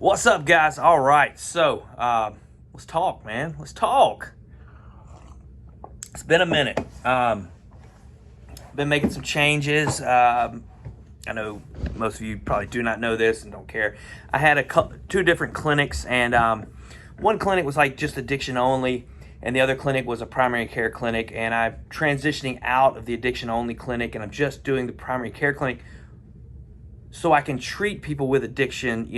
What's up, guys? All right, so let's talk, man. Let's talk. It's been a minute. Been making some changes. I know most of you probably do not know this and don't care. I had two different clinics, and one clinic was like just addiction only, and the other clinic was a primary care clinic. And I'm transitioning out of the addiction only clinic, and I'm just doing the primary care clinic so I can treat people with addiction,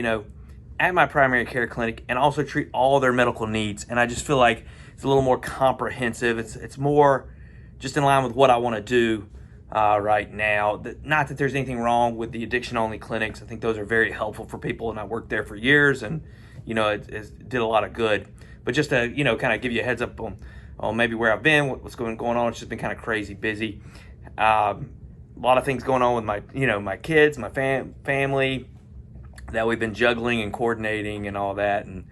at my primary care clinic, and also treat all their medical needs. And I just feel like it's a little more comprehensive. It's more just in line with what I want to do right now. Not that there's anything wrong with the addiction only clinics. I think those are very helpful for people, and I worked there for years, and it did a lot of good. But just to kind of give you a heads up on maybe where I've been, what's going on. It's just been kind of crazy busy. A lot of things going on with my kids, my family, that we've been juggling and coordinating and all that. And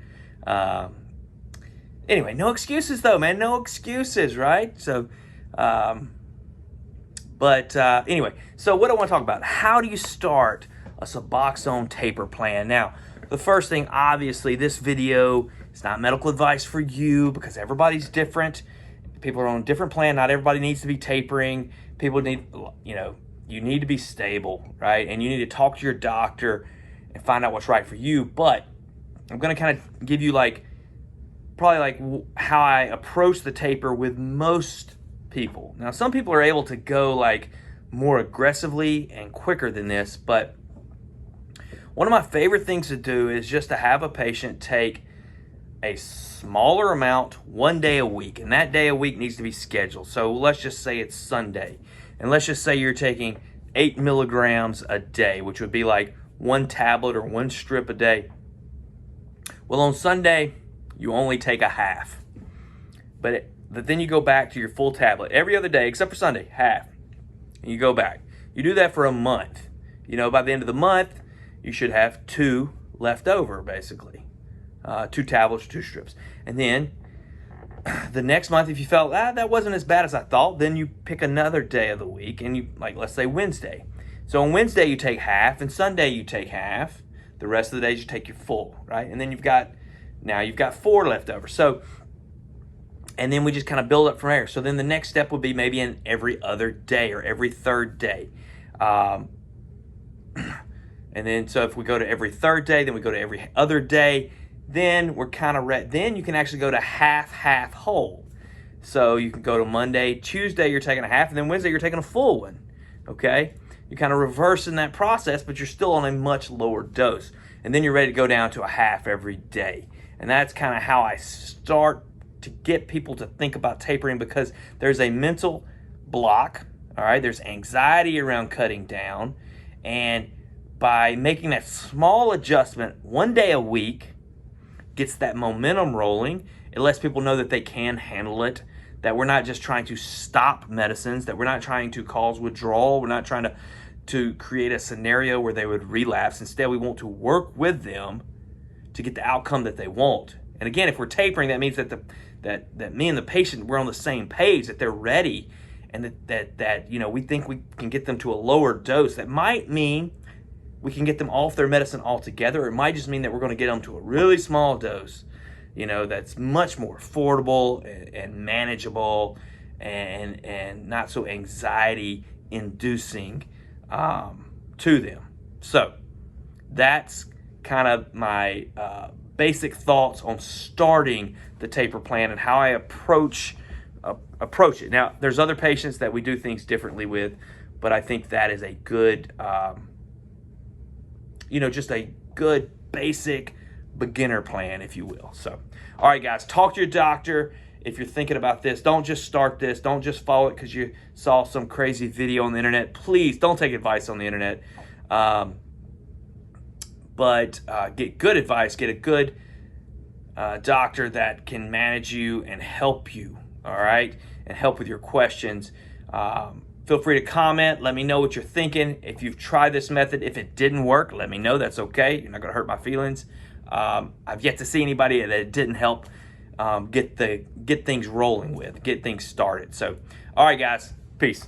anyway, no excuses though, man. No excuses, right? So, anyway, so what I want to talk about, how do you start a Suboxone taper plan? Now, the first thing, obviously, this video is not medical advice for you because everybody's different. People are on a different plan. Not everybody needs to be tapering. People need, you need to be stable, right? And you need to talk to your doctor and find out what's right for you. But I'm going to kind of give you probably how I approach the taper with most people. Now, some people are able to go more aggressively and quicker than this, but one of my favorite things to do is just to have a patient take a smaller amount one day a week, and that day a week needs to be scheduled. So let's just say it's Sunday, and let's just say you're taking 8 milligrams a day, which would be like one tablet or one strip a day. Well, on Sunday, you only take a half, but then you go back to your full tablet every other day, except for Sunday, half, and you go back. You do that for a month. By the end of the month, you should have 2 left over, basically. 2 tablets, 2 strips. And then the next month, if you felt that wasn't as bad as I thought, then you pick another day of the week, and you, let's say Wednesday. So on Wednesday, you take half, and Sunday, you take half. The rest of the days, you take your full, right? And then you've got 4 left over. So, and then we just kind of build up from there. So then the next step would be maybe in every other day or every third day. And then, so if we go to every third day, then we go to every other day, then we're kind of ready. Then you can actually go to half, whole. So you can go to Monday, Tuesday, you're taking a half, and then Wednesday, you're taking a full one, okay? You're kind of reversing that process, but you're still on a much lower dose. And then you're ready to go down to a half every day. And that's kind of how I start to get people to think about tapering, because there's a mental block, all right? There's anxiety around cutting down. And by making that small adjustment one day a week, gets that momentum rolling. It lets people know that they can handle it, that we're not just trying to stop medicines, that we're not trying to cause withdrawal, we're not trying to create a scenario where they would relapse. Instead, we want to work with them to get the outcome that they want. And again, if we're tapering, that means that that me and the patient, we're on the same page, that they're ready, and that we think we can get them to a lower dose. That might mean we can get them off their medicine altogether. It might just mean that we're going to get them to a really small dose, that's much more affordable and manageable and not so anxiety inducing to them. So that's kind of my basic thoughts on starting the taper plan and how I approach it. Now, there's other patients that we do things differently with, but I think that is a good just a good basic beginner plan, if you will. So, all right, guys, talk to your doctor if you're thinking about this. Don't just start this. Don't just follow it because you saw some crazy video on the internet. Please don't take advice on the internet. But get good advice. Get a good doctor that can manage you and help you, all right, and help with your questions. Feel free to comment. Let me know what you're thinking. If you've tried this method, if it didn't work, let me know. That's okay. You're not going to hurt my feelings. I've yet to see anybody that it didn't help get things rolling with, get things started. So, all right, guys. Peace.